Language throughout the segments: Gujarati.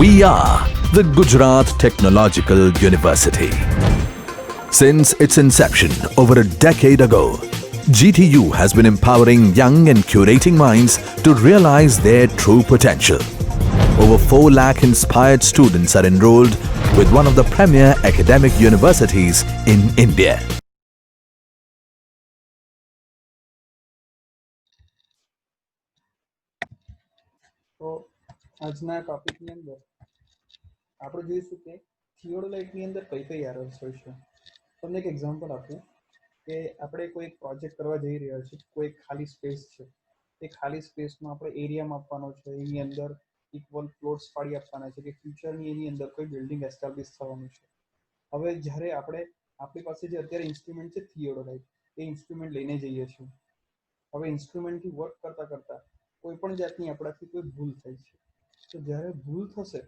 We are the Gujarat Technological University. Since its inception over a decade ago, GTU has been empowering young and curating minds to realize their true potential. Over 4 lakh inspired students are enrolled with one of the premier academic universities in India. તો આજના ટોપિકની અંદર આપણે જોઈશું કે થિયોડોલાઇટની અંદર કઈ કઈ એરર્સ હોય છે. તમને એક એક્ઝામ્પલ આપું કે આપણે કોઈ પ્રોજેક્ટ કરવા જઈ રહ્યા છીએ, કોઈ ખાલી સ્પેસ છે, એ ખાલી સ્પેસમાં આપણે એરિયા માપવાનો છે, એની અંદર ઇક્વલ પ્લોટ્સ પાડી આપવાના છે કે ફ્યુચરની એની અંદર કોઈ બિલ્ડિંગ એસ્ટાબ્લિશ થવાનું છે. હવે જ્યારે આપણી પાસે જે અત્યારે ઇન્સ્ટ્રુમેન્ટ છે થિયોડોલાઇટ, એ ઇન્સ્ટ્રુમેન્ટ લઈને જઈએ છીએ. હવે ઇન્સ્ટ્રુમેન્ટથી વર્ક કરતા કરતા કોઈ પણ જાતની આપણાથી કોઈ ભૂલ થાય છે. તો જ્યારે ભૂલ થશે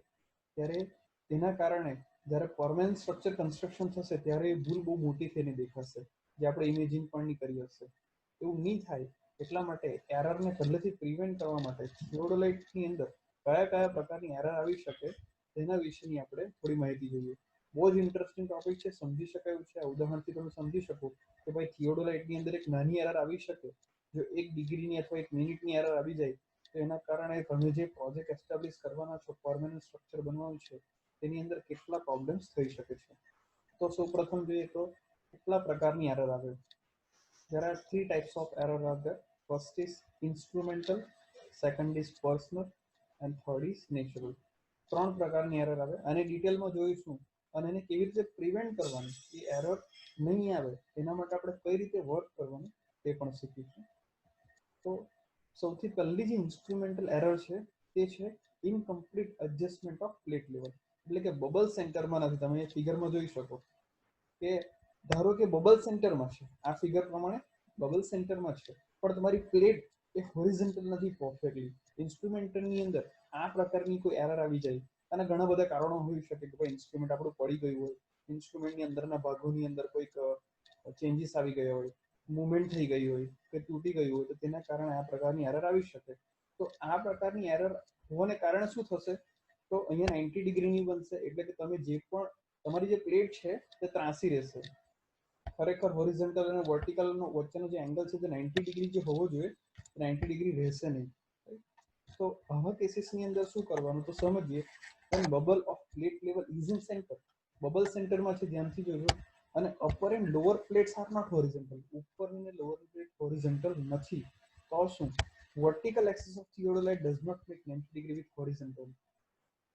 ત્યારે તેના કારણે જ્યારે પરમેનન્ટ સ્ટ્રક્ચર કન્સ્ટ્રક્શન થશે ત્યારે એ ભૂલ બહુ મોટી થઈને દેખાશે, જે આપણે ઇમેજિન પણ નહીં કરી હશે. એવું નહીં થાય એટલા માટે એરરને પહેલેથી પ્રિવેન્ટ કરવા માટે થિયોડોલાઇટની અંદર કયા કયા પ્રકારની એરર આવી શકે તેના વિશેની આપણે થોડી માહિતી જોઈએ. બહુ જ ઇન્ટરેસ્ટિંગ ટોપિક છે, સમજી શકાય એવું છે. આ ઉદાહરણથી તમે સમજી શકો કે ભાઈ થિયોડોલાઇટની અંદર એક નાની એરર આવી શકે. જો 1 ડિગ્રીની અથવા 1 મિનિટની એરર આવી જાય તો એના કારણે તમે જે પ્રોજેક્ટ એસ્ટાબ્લિશ કરવાના છો, પરમેનન્ટ સ્ટ્રક્ચર બનવાનું છે, તેની અંદર કેટલા પ્રોબ્લેમ્સ થઈ શકે છે. તો સૌપ્રથમ જોઈએ તો કેટલા પ્રકારની એરર આવે. There are 3 types of error are there. First is instrumental, second is personal and third is natural. 3 પ્રકારની એરર આવે અને ડિટેલમાં જોઈશું અને એને કેવી રીતે પ્રિવેન્ટ કરવાની, એ એરર નહીં આવે એના માટે આપણે કઈ રીતે વર્ક કરવાનું તે પણ શીખીશું. તો સૌથી પહેલી જે ઇન્સ્ટ્રુમેન્ટલ એરર છે તે છે incomplete adjustment of plate level. એટલે કે બબલ સેન્ટરમાં નથી. તમે ફિગરમાં જોઈ શકો કે ધારો કે બબલ સેન્ટરમાં છે, આ ફિગર પ્રમાણે બબલ સેન્ટરમાં છે, પણ તમારી પ્લેટ એ હોરિઝોન્ટલ નથી પરફેક્ટલી. ઇન્સ્ટ્રુમેન્ટની અંદર આ પ્રકારની કોઈ એરર આવી જાય અને ઘણા બધા કારણો હોઈ શકે કે ભાઈ ઇન્સ્ટ્રુમેન્ટ આપણું પડી ગયું હોય, ઇન્સ્ટ્રુમેન્ટની અંદરના ભાગોની અંદર કોઈક ચેન્જીસ આવી ગયા હોય, મુવમેન્ટ થઈ ગઈ હોય કે તૂટી ગયું હોય, તો તેના કારણે આ પ્રકારની એરર આવી શકે. તો આ પ્રકારની એરર હોવાને કારણે શું થશે, તો અહીંયા 90 ડિગ્રીની બનશે. એટલે કે તમે જે પણ તમારી જે પ્લેટ છે તે ત્રાંસી રહેશે. ખરેખર હોરિઝોન્ટલ અને વર્ટિકલનો વચ્ચેનો જે એંગલ છે તે 90 ડિગ્રી જે હોવો જોઈએ 90 ડિગ્રી રહેશે નહીં. તો આવા કેસીસની અંદર શું કરવાનું, તો સમજીએ. Bubble of plate level is in centre. Bubble સેન્ટરમાં છે, ધ્યાનથી જોજો. અને upper and lower plates are not horizontal. ઉપર અને લોઅર પ્લેટ હોરિઝોન્ટલ નથી. તો શું, vertical axis of theodolite does not make 90 degree with horizontal.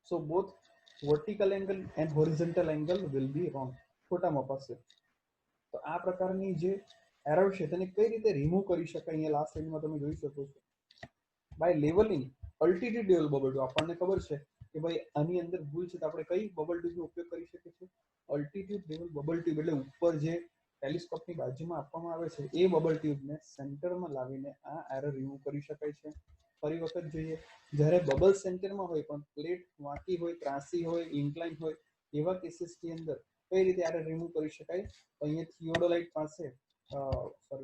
So both vertical angle and horizontal angle will be wrong. ખોટા મપાશે. તો આ પ્રકારની જે એરર છે તેને કઈ રીતે રિમૂવ કરી શકાય, અહીંયા લાસ્ટ લાઈનમાં તમે જોઈ શકો છો. By levelling altitude level bubble tube. આપણને ખબર છે કે ભાઈ આની અંદર ભૂલ છે તો આપણે કઈ બબલ ટ્યુબનો ઉપયોગ કરી શકીએ છીએ, અલ્ટિટ્યુડ લેવલ બબલ ટ્યુબ. એટલે ઉપર જે ટેલિસ્કોપની બાજુમાં આપવામાં આવે છે એ બબલ ટ્યુબને સેન્ટરમાં લાવીને આ એરર રિમૂવ કરી શકાય છે. ફરી વખત જોઈએ, જ્યારે બબલ સેન્ટરમાં હોય પણ પ્લેટ વાંકી હોય, ત્રાંસી હોય, ઇન્ક્લાઇન હોય, એવા કેસીસની અંદર કઈ રીતે એરર રિમૂવ કરી શકાય. અહીંયા થિયોડોલાઇટ પાસે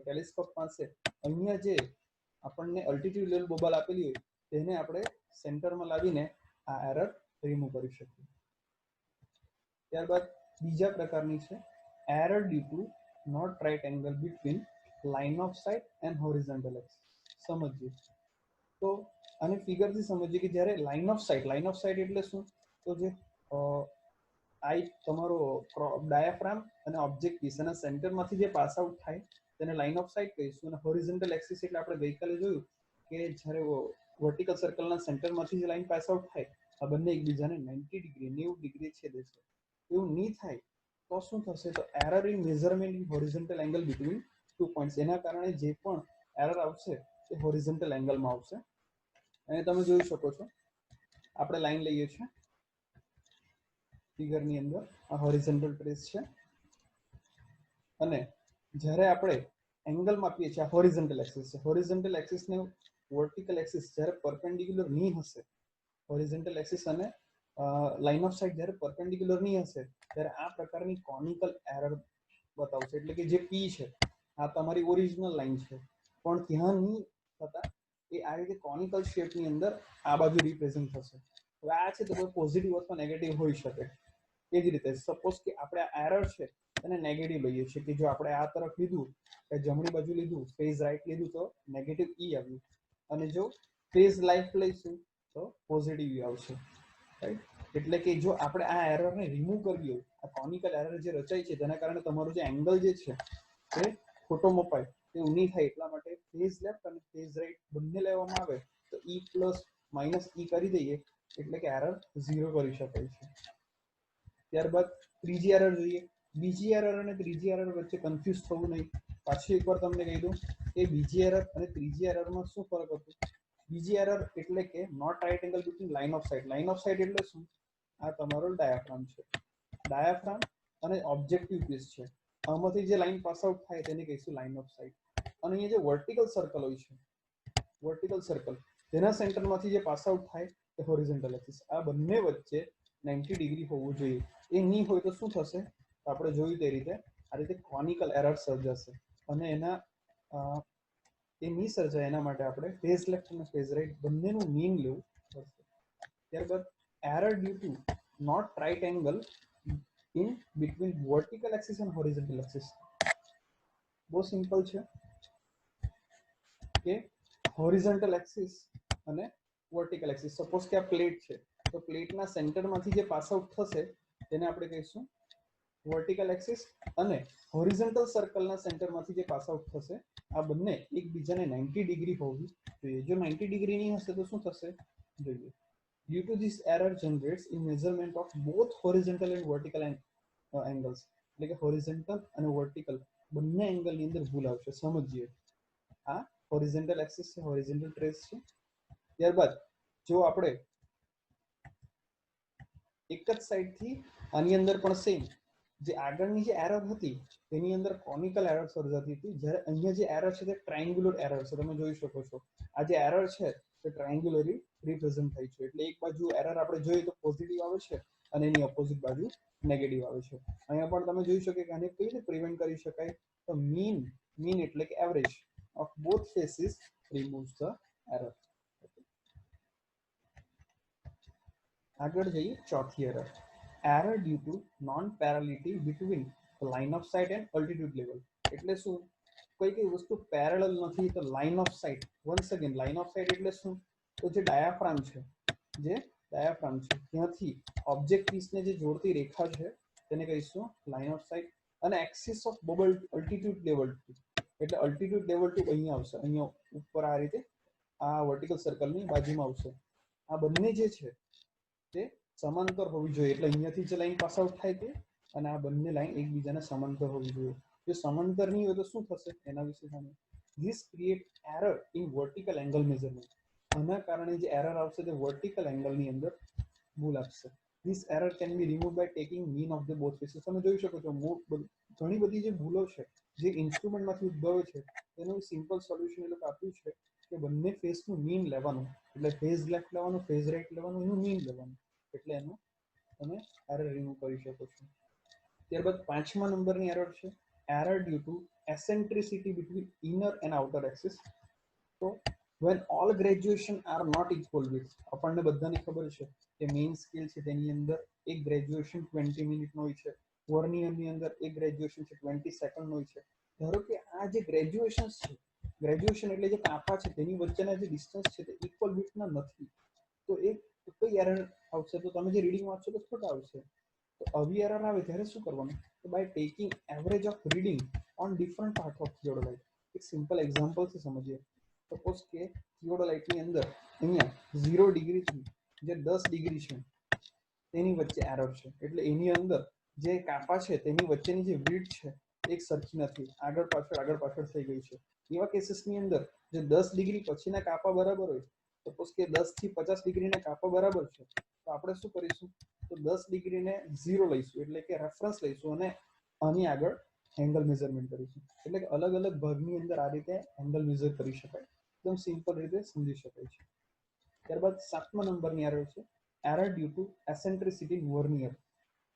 ટેલિસ્કોપ પાસે અહીંયા જે આપણને અલ્ટિટ્યુડ લેવલ બબલ આપેલી હોય તેને આપણે સેન્ટરમાં લાવીને આ એરર રિમૂવ કરી શકીએ. ત્યારબાદ બીજા પ્રકારની છે error due to not right angle between line of sight and horizontal axis. સમજીએ તો આને ફિગરથી સમજીએ કે જ્યારે લાઇન ઓફ સાઇટ એટલે શું, તો જે આ તમારો ડાયાફ્રામ અને ઓબ્જેક્ટ પીસ અને સેન્ટરમાંથી જે પાસ આઉટ થાય તેને લાઇન ઓફ સાઇટ કહીશું. અને હોરિઝોન્ટલ એક્સિસ એટલે આપણે ગઈકાલે જોયું કે જ્યારે વર્ટિકલ સર્કલના સેન્ટરમાંથી જે લાઇન પાસ આઉટ થાય, આ બંને એકબીજાને 90 ડિગ્રી છેદે છે. એવું નહીં થાય તો શું થશે, તો error in measurement in horizontal angle between 2 points. એના કારણે જે પણ એરર આવશે એ હોરિઝોન્ટલ એંગલમાં આવશે. અને તમે જોઈ શકો છો, આપણે લાઈન લઈએ છીએ ફિગરની અંદર, આ હોરિઝોન્ટલ ટ્રેસ છે અને જ્યારે આપણે એંગલ માપીએ છીએ, આ હોરિઝોન્ટલ એક્સિસ છે. હોરિઝોન્ટલ એક્સિસને વર્ટિકલ એક્સિસ જ્યારે પરપેન્ડિક્યુલર નહીં હશે, હોરિઝોન્ટલ એક્સિસ અને લાઇન ઓફ સાઇટ જ્યારે પરપેન્ડિક્યુલર નહીં હશે ત્યારે આ પ્રકારની કોનિકલ એરર બતાવશે. એટલે કે જે પી છે, આ તમારી ઓરિજિનલ લાઈન છે, પણ ત્યાં નહીં થતા એ આ રીતે કોનિકલ શેપની અંદર આ બાજુ રિપ્રેઝન્ટ થશે. હવે આ છે તો કોઈ પોઝિટિવ અથવા નેગેટિવ હોઈ શકે. એ જ રીતે સપોઝ કે આપણે આ એરર છે એને નેગેટિવ લઈએ છીએ કે જો આપણે આ તરફ લીધું કે જમણી બાજુ લીધું ફેઝ રાઈટ લીધું તો નેગેટિવ ઈ આવ્યું, અને જો ફેઝ લેફ્ટ લઈશું તો પોઝિટિવ ઈ આવશે, રાઈટ. એટલે કે જો આપણે આ એરરને રિમૂવ કરવી હોય, આ કોનિકલ એરર જે રચાય છે તેના કારણે તમારું જે એંગલ જે છે તે ખોટો મપાય, એવું નહીં થાય એટલા માટે ફેઝ લેફ્ટ અને ફેઝ રાઈટ બંને લેવામાં આવે તો ઈ પ્લસ માઇનસ ઈ કરી દઈએ એટલે કે એરર 0 કરી શકાય છે. ત્યારબાદ ત્રીજી એરર જોઈએ. બીજી એરર અને ત્રીજી એરર વચ્ચે કન્ફ્યુઝ થવું નહીં. પાછું એકવાર તમને કહી દઉં કે બીજી એરર અને ત્રીજી એરરમાં શું ફરક હતો. બીજી એરર એટલે કે not right angle between line of sight. Line of sight એટલે શું? આ તમારો ડાયાફ્રામ છે. ડાયાફ્રામ અને ઓબ્જેક્ટિવ પીસ છે. આમાંથી જે લાઈન પાસ આઉટ થાય તેને કહીશું લાઇન ઓફ સાઇટ. અને અહીંયા જે વર્ટિકલ સર્કલ હોય છે, વર્ટિકલ સર્કલ, તેના સેન્ટરમાંથી જે પાસ આઉટ થાય તે હોરિઝોન્ટલ એક્સિસ. આ બંને વચ્ચે 90 ડિગ્રી હોવું જોઈએ. એ નહીં હોય તો શું થશે? આપણે જોયું તે રીતે આ રીતે કોનિકલ એરર સર્જાશે અને એના એ નહીં સર્જાય એના માટે આપણે ફેઝ લેફ્ટ અને ફેઝ રાઈટ બંનેનું મીન લેવું પડશે. ત્યારબાદ error due to not right angle in between vertical axis અને હોરિઝોન્ટલ એક્સિસ. બહુ સિમ્પલ છે કે હોરિઝોન્ટલ એક્સિસ અને વર્ટિકલ એક્સિસ, સપોઝ કે આ પ્લેટ છે તો પ્લેટના સેન્ટરમાંથી જે પાસ આઉટ થશે તેને આપણે કહીશું વર્ટિકલ એક્સિસ, અને હોરિઝોન્ટલ સર્કલના સેન્ટરમાંથી જે પાસ આઉટ થશે આ બંને એકબીજાને 90 ડિગ્રી હોવી જોઈએ. જો 90 ડિગ્રી નહીં હશે તો શું થશે જોઈએ. Due to this error generates in measurement of both horizontal and vertical angles. એટલે કે હોરિઝોન્ટલ અને વર્ટિકલ બંને એંગલની અંદર ભૂલ આવશે. સમજીએ. આ હોરિઝોન્ટલ એક્સિસ છે, હોરિઝોન્ટલ ટ્રેસ છે. ત્યારબાદ જો આપણે એક જ સાઈડથી આની અંદર પણ સેમ જે આગળની જે એરર હતી તેની અંદર કોનિકલ એરર સર્જાતી હતી, જ્યારે અહીંયા જે એરર છે તે ટ્રાયંગ્યુલર એરર છે. તમે જોઈ શકો છો આ જે એરર છે તે ટ્રાયંગ્યુલરી રિપ્રેઝન્ટ થાય છે. એટલે એક બાજુ એરર આપણે જોઈએ તો પોઝિટિવ આવે છે અને એની ઓપોઝિટ બાજુ નેગેટિવ આવે છે. અહીંયા પણ તમે જોઈ શકો કે આને કઈ રીતે પ્રિવેન્ટ કરી શકાય. તો મીન એટલે કે average of both faces removes the error. આગળ જઈએ ચોથી error. Error due to non parallelity between line of sight and altitude level. એટલે શું? કઈ વસ્તુ પેરેલલ નથી તો line of sight. Once again line of sight એટલે શું? તો જે ડાયાફ્રામ છે ત્યાંથી ઓબ્જેક્ટ પીસને જે જોડતી રેખા છે તેને કહીશું લાઇન ઓફ સાઇટ, અને axis of bubble altitude level 2 એટલે અલ્ટિટ્યુડ લેવલ 2 અહીંયા આવશે. અહીંયા ઉપર આ રીતે આ વર્ટિકલ સર્કલની બાજુમાં આવશે. આ બંને જે છે તે સમાંતર હોવી જોઈએ. એટલે અહીંયાથી જે લાઈન પાસ આઉટ થાય તે અને આ બંને લાઈન એકબીજાને સમાંતર હોવી જોઈએ. જો સમાંતર નહીં હોય તો શું થશે એના વિશે જાણીએ. This create error in vertical angle measurement. આના કારણે જે એરર આવશે તે વર્ટિકલ એંગલની અંદર ભૂલ આપશે. This error can be remove by taking mean of the both faces. તમે જોઈ શકો છો ઘણી બધી જે ભૂલો છે જે ઇન્સ્ટ્રુમેન્ટમાંથી ઉદ્ભવે છે તેનું સિમ્પલ સોલ્યુશન એ લોકો આપ્યું છે કે બંને ફેસનું મીન લેવાનું. એટલે ફેઝ લેફ્ટ લેવાનું, ફેઝ રાઈટ લેવાનું, એનું મીન લેવાનું. એટલે એનું તમે એરર રિમૂવ કરી શકો છો. ત્યારબાદ 5મા નંબરની એરર છે error due to eccentricity between inner and outer axis. તો when all graduation are not equal width, આપણને બધાને ખબર છે કે મેઇન સ્કેલ છે તેની અંદર એક ગ્રેજ્યુએશન 20 મિનિટનો હોય છે, વર્નિયરની અંદર એક ગ્રેજ્યુએશન છે 20 સેકન્ડનો હોય છે. ધારો કે આ જે ગ્રેજ્યુએશન છે, ગ્રેજ્યુએશન એટલે જે કાપા છે તેની વચ્ચેના જે ડિસ્ટન્સ છે તે ઇક્વલ વિડ્થના નથી, તો એ કઈ એરર આવશે? તો તમે જે રીડિંગ વાંચશો તો ખોટા આવશે. તો આવી એરર આવે ત્યારે શું કરવાનું? તો by taking average of reading on different part of theodolite. એક સિમ્પલ એક્ઝામ્પલથી સમજીએ. સપોઝ કે થિયોડોલાઇટની અંદર અહીંયા 0 ડિગ્રીથી જે 10 ડિગ્રી છે તેની વચ્ચે એરર છે. એટલે એની અંદર જે કાપા છે તેની વચ્ચેની જે વિડ્થ છે એક સરખી નથી, આગળ પાછળ થઈ ગઈ છે. એવા કેસીસની અંદર જે 10 ડિગ્રી પછીના કાપા બરાબર હોય, સપોઝ કે 10 થી 50 ડિગ્રીના કાપા બરાબર છે, તો આપણે શું કરીશું? તો 10 ડિગ્રીને 0 લઈશું એટલે કે રેફરન્સ લઈશું અને આની આગળ એંગલ મેઝરમેન્ટ કરીશું. એટલે કે અલગ અલગ ભાગની અંદર આ રીતે એંગલ મેઝર કરી શકાય. એકદમ સિમ્પલ રીતે સમજી શકાય છે. ત્યારબાદ 7મા નંબરની એરર છે error due to eccentricity in vernier.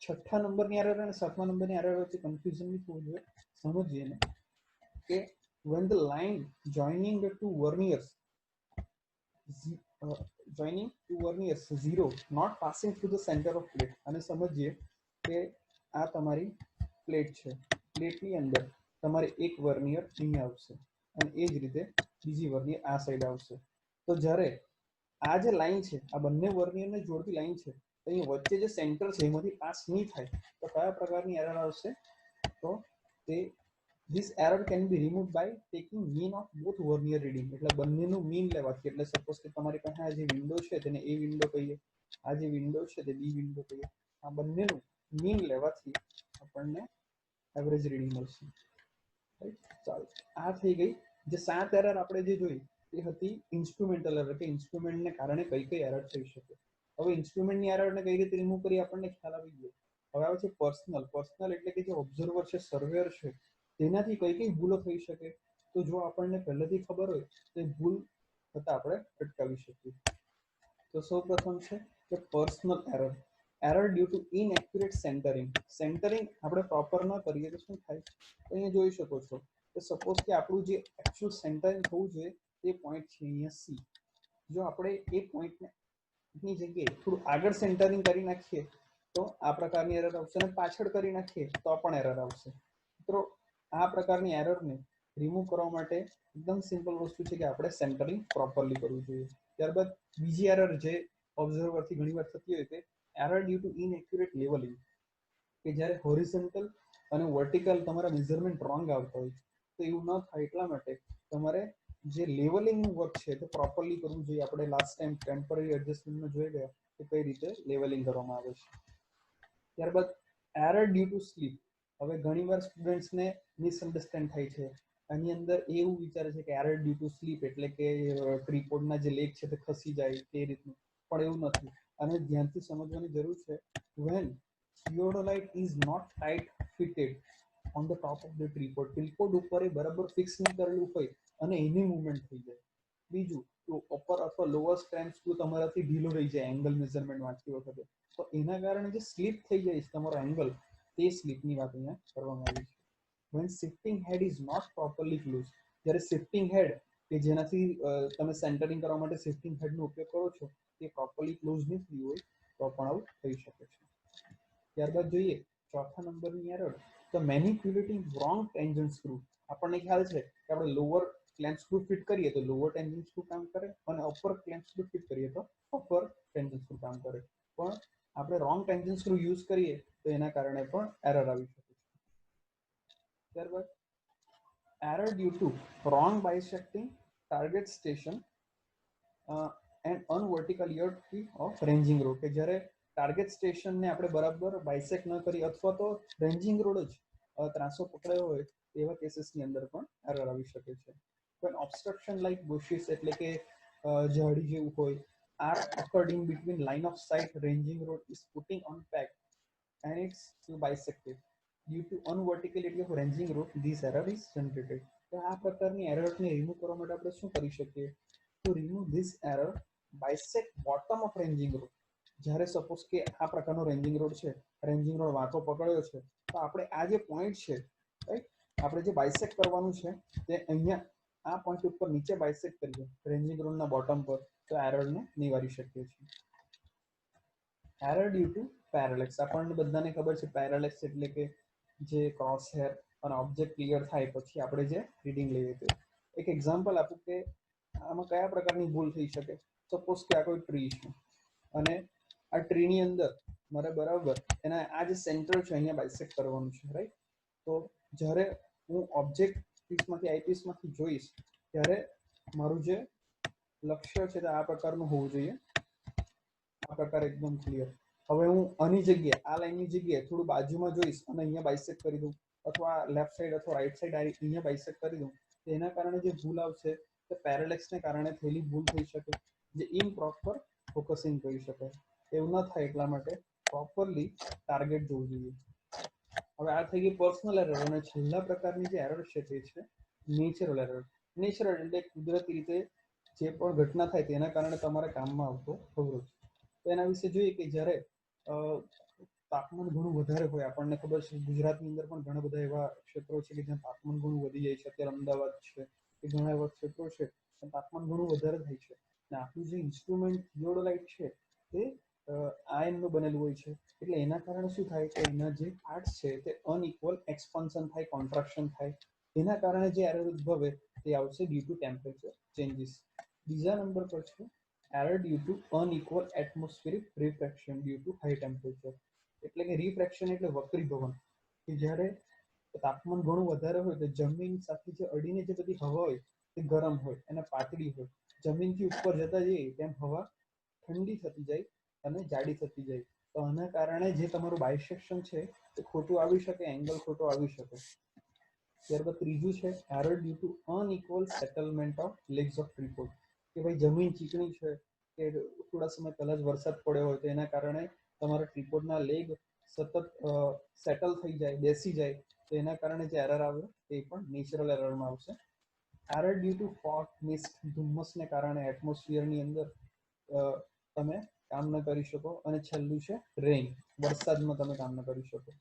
6ઠ્ઠા નંબરની એરર અને 7મા નંબરની એરર વચ્ચે કન્ફ્યુઝન નહીં થવું જોઈએ. સમજીએ ને કે when the line joining the two verniers joining two verniers 0 not passing through the center of plate. અને સમજીએ કે આ તમારી પ્લેટ છે, પ્લેટની અંદર તમારે એક વર્નિયર અહીંયા આવશે અને એ જ રીતે બીજી વર્નિયર આ સાઈડ આવશે. તો જ્યારે આ જે લાઈન છે, આ બંને વર્નિયરને જોડતી લાઈન છે, તો અહીં વચ્ચે જે સેન્ટર છે એમાંથી પાસ નહીં થાય તો કયા પ્રકારની એરર આવશે? તો તે This error can be removed by taking mean of both vernier reading. એટલે બંનેનું મીન લેવાથી, એટલે સપોઝ કે તમારી પાસે આ જે વિન્ડો છે તેને એ વિન્ડો કહીએ, આ જે વિન્ડો છે તે બી વિન્ડો કહીએ, આ બંનેનું મીન લેવાથી આપણને એવરેજ રીડિંગ મળશે. રાઈટ, ચાલો આ થઈ ગઈ. જે 7 એરર આપણે જે જોઈ એ હતી ઇન્સ્ટ્રુમેન્ટલ એરર, કે ઇન્સ્ટ્રુમેન્ટને કારણે કઈ કઈ એરર થઈ શકે. હવે ઇન્સ્ટ્રુમેન્ટની એરરને કઈ રીતે રિમૂવ કરી આપણને ખ્યાલ આવી ગયો. હવે આવે છે પર્સનલ. પર્સનલ એટલે કે જે ઓબ્ઝર્વર છે, સર્વેયર છે, તેનાથી કઈ કઈ ભૂલો થઈ શકે. તો જો આપણને પહેલેથી ખબર હોય તો એ ભૂલ થતા આપણે અટકાવી શકીએ. તો સૌપ્રથમ છે કે personal error. Error due to inaccurate centering. Centering આપણે પ્રોપર ન કરીએ તો શું થાય? તો અહીંયા જોઈ શકો છો કે સપોઝ કે આપણું જે એકચ્યુઅલ સેન્ટરિંગ થવું જોઈએ તે પોઈન્ટ છે અહીંયા સી. જો આપણે એ પોઈન્ટની જગ્યાએ થોડું આગળ સેન્ટરિંગ કરી નાખીએ તો આ પ્રકારની એરર આવશે, અને પાછળ કરી નાખીએ તો પણ એરર આવશે. મિત્રો આ પ્રકારની એરરને રિમૂવ કરવા માટે એકદમ સિમ્પલ વસ્તુ છે કે આપણે સેન્ટરિંગ પ્રોપરલી કરવું જોઈએ. ત્યારબાદ બીજી એરર જે ઓબ્ઝર્વરથી ઘણીવાર થતી હોય તે એરર ડ્યુ ટુ ઇનએક્યુરેટ લેવલિંગ, કે જ્યારે હોરિઝોન્ટલ અને વર્ટિકલ તમારા મેઝરમેન્ટ રોંગ આવતા હોય. તો એવું ન થાય એટલા માટે તમારે જે લેવલિંગનું વર્ક છે તે પ્રોપરલી કરવું જોઈએ. આપણે લાસ્ટ ટાઈમ ટેમ્પરરી એડજસ્ટમેન્ટમાં જોઈ ગયા કે કઈ રીતે લેવલિંગ કરવામાં આવે છે. ત્યારબાદ એરર ડ્યુ ટુ સ્લીપ. હવે ઘણીવાર સ્ટુડન્ટ્સને મિસઅન્ડરસ્ટેન્ડ થાય છે. આની અંદર એવું વિચારે છે કે એરર ડ્યુ ટુ સ્લીપ એટલે કે ટ્રીપોડના જે લેગ છે તે ખસી જાય તે રીતનું, પણ એવું નથી. અને ધ્યાનથી સમજવાની જરૂર છે. when theodolite is not tight fitted on the top of the tripod, ટ્રીપોડ ઉપર એ બરાબર ફિક્સ નહીં કરેલું હોય અને એની મૂવમેન્ટ થઈ જાય. બીજું, તો અપર અથવા લોઅર સ્ટ્રેન્ડ સ્ક્રૂ તમારાથી ઢીલો રહી જાય એંગલ મેઝરમેન્ટ વાંચતી વખતે, તો એના કારણે જે સ્લીપ થઈ જાય છે તમારો એંગલ, તે સ્લીપની વાત અહીંયા કરવામાં આવી છે. when shifting head is not properly closed. જ્યારે shifting head કે જેનાથી તમે સેન્ટરિંગ કરવા માટે shifting head નો ઉપયોગ કરો છો તે પ્રોપરલી ક્લોઝ નહીં થયું હોય તો પણ આવું થઈ શકે છે. ત્યારબાદ જોઈએ ચોથા નંબરની એરર, તો મેનિપ્યુલેટિંગ રોંગ ટેન્જન્ટ સ્ક્રૂ. આપણને ખ્યાલ છે કે આપણે લોઅર ક્લેમ્પ સ્ક્રૂ ફિટ કરીએ તો લોઅર ટેન્જન્ટ સ્ક્રૂ કામ કરે, અને અપર ક્લેમ્પ સ્ક્રૂ ફિટ કરીએ તો અપર ટેન્જન્ટ સ્ક્રૂ કામ કરે. પણ આપણે રોંગ ટેન્જન્ટ સ્ક્રૂ યુઝ કરીએ તો એના કારણે પણ એરર આવી શકે છે. ત્યારબાદ error due to wrong bisecting target station and unvertical hierarchy of ranging road, કે જ્યારે ટાર્ગેટ સ્ટેશનને આપણે બરાબર બાયસેક્ટ ન કરી અથવા તો રેન્જિંગ રોડ જ ત્રાસો પકડાયો હોય એવા કેસીસની અંદર પણ એરર આવી શકે છે. પણ ઓબ્સ્ટ્રક્શન લાઇક બુશિસ એટલે કે ઝાડી જેવું હોય, R occurred in between line of sight ranging road is putting on pack and it's bisected due to unverticality of ranging road, this error is generated. તો આ પ્રકારની એરરને રિમૂવ કરવા માટે આપણે શું કરી શકીએ? તો remove this error, bisect bottom of ranging road. જ્યારે સપોઝ કે આ પ્રકારનો રેન્જિંગ રોડ છે, રેન્જિંગ રોડ વાંકો પકડ્યો છે, તો આપણે આ જે પોઈન્ટ છે, રાઈટ, આપણે જે બાયસેક્ટ કરવાનું છે તે અહીંયા આ પોઈન્ટ ઉપર નીચે બાયસેક્ટ કરીએ રેન્જિંગ રોડના બોટમ પર, તો એરરને નિવારી શકીએ છીએ. Error due to parallax. આપણને બધાને ખબર છે પેરેલેક્સ એટલે કે જે ક્રોસ હેર અને ઓબ્જેક્ટ ક્લિયર થાય પછી આપણે જે રીડિંગ લઈએ તે. એક એક્ઝામ્પલ આપું કે આમાં કયા પ્રકારની ભૂલ થઈ શકે. સપોઝ કે આ કોઈ ટ્રી છે અને આ ટ્રીની અંદર મારે બરાબર એના આ જે સેન્ટર છે અહીંયા બાયસેક્ટ કરવાનું છે, રાઈટ. તો જ્યારે હું ઓબ્જેક્ટ પીસમાંથી આઈપીસમાંથી જોઈશ ત્યારે મારું જે લક્ષ્ય છે તે આ પ્રકારનું હોવું જોઈએ, આ પ્રકાર એકદમ ક્લિયર. હવે હું આની જગ્યાએ આ લાઈનની જગ્યાએ થોડું બાજુમાં જોઈશ અને અહીંયા બાયસેક્ટ કરી દઉં, અથવા લેફ્ટ સાઈડ અથવા રાઈટ સાઈડ અહીંયા બાયસેક્ટ કરી દઉં, તો એના કારણે જે ભૂલ આવશે તે પેરેલેક્સને કારણે થયેલી ભૂલ થઈ શકે, જે ઇમ્પ્રોપર ફોકસિંગ કહી શકાય. એવું ન થાય એટલા માટે પ્રોપરલી ટાર્ગેટ જોવું જોઈએ. હવે આ થઈ ગઈ પર્સનલ એરર. અને છેલ્લા પ્રકારની જે એરર છે તે છે નેચરલ એરર. નેચરલ એટલે કુદરતી રીતે જે પણ ઘટના થાય તેના કારણે તમારે કામમાં આવતો અવરોધ. તો એના વિશે જોઈએ કે જ્યારે તાપમાન ઘણું વધારે હોય, આપણને ખબર છે ગુજરાતની અંદર પણ ઘણા બધા એવા ક્ષેત્રો છે કે જ્યાં તાપમાન ઘણું વધી જાય છે. અત્યારે અમદાવાદ છે કે ઘણા એવા ક્ષેત્રો છે જ્યાં તાપમાન ઘણું વધારે થાય છે, અને આપણું જે ઇન્સ્ટ્રુમેન્ટ થિયોડોલાઇટ છે તે આયનનું બનેલું હોય છે, એટલે એના કારણે શું થાય કે એના જે પાર્ટ્સ છે તે અનઇક્વલ એક્સપાન્શન થાય, કોન્ટ્રાક્શન થાય, એના કારણે જે એરર ઉદ્ભવે તે આવશે ડ્યુ ટુ ટેમ્પરેચર ચેન્જીસ. બીજા નંબર પર છે error due to unequal atmospheric refraction due to high temperature. એટલે કે રિફ્રેક્શન એટલે વક્રીભવન, કે જ્યારે તાપમાન ઘણું વધારે હોય તો જમીન સાથે જે અડીને જે બધી હવા હોય તે ગરમ હોય અને પાતળી હોય, જમીનથી ઉપર જતા જઈએ તેમ હવા ઠંડી થતી જાય અને જાડી થતી જાય, તો આના કારણે જે તમારું બાયસેક્શન છે તે ખોટું આવી શકે, એંગલ ખોટો આવી શકે. ત્યારબાદ ત્રીજું છે error due to unequal settlement of legs of tripod, કે ભાઈ જમીન ચીકણી છે કે થોડા સમય પહેલા જ વરસાદ પડ્યો હોય તો એના કારણે તમારા ટ્રીપોડના લેગ સતત સેટલ થઈ જાય, બેસી જાય, તો એના કારણે જે એરર આવે તે પણ નેચરલ એરરમાં આવશે. Error due to fog, mist, ધુમ્મસને કારણે એટમોસ્ફિયરની અંદર તમે કામ ન કરી શકો. અને છેલ્લું છે રેઇન, વરસાદમાં તમે કામ ન કરી શકો.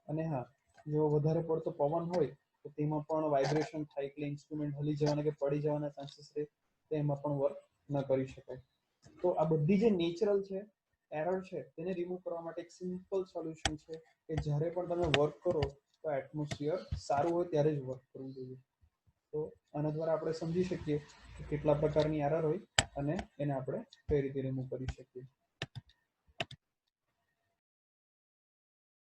અને હા, જો વધારે પડતો પવન હોય તો તેમાં પણ વાઇબ્રેશન થાય, એટલે ઇન્સ્ટ્રુમેન્ટ હલી જવાના કે પડી જવાના ચાન્સીસ રહે, તો એમાં પણ વર્ક ન કરી શકાય. તો આ બધી જે નેચરલ છે એરર છે તેને રિમૂવ કરવા માટે એક સિમ્પલ સોલ્યુશન છે કે જ્યારે પણ તમે વર્ક કરો તો એટમોસ્ફિયર સારું હોય ત્યારે જ વર્ક કરવું જોઈએ. તો આના દ્વારા આપણે સમજી શકીએ કે કેટલા પ્રકારની એરર હોય અને એને આપણે કઈ રીતે રિમૂવ કરી શકીએ.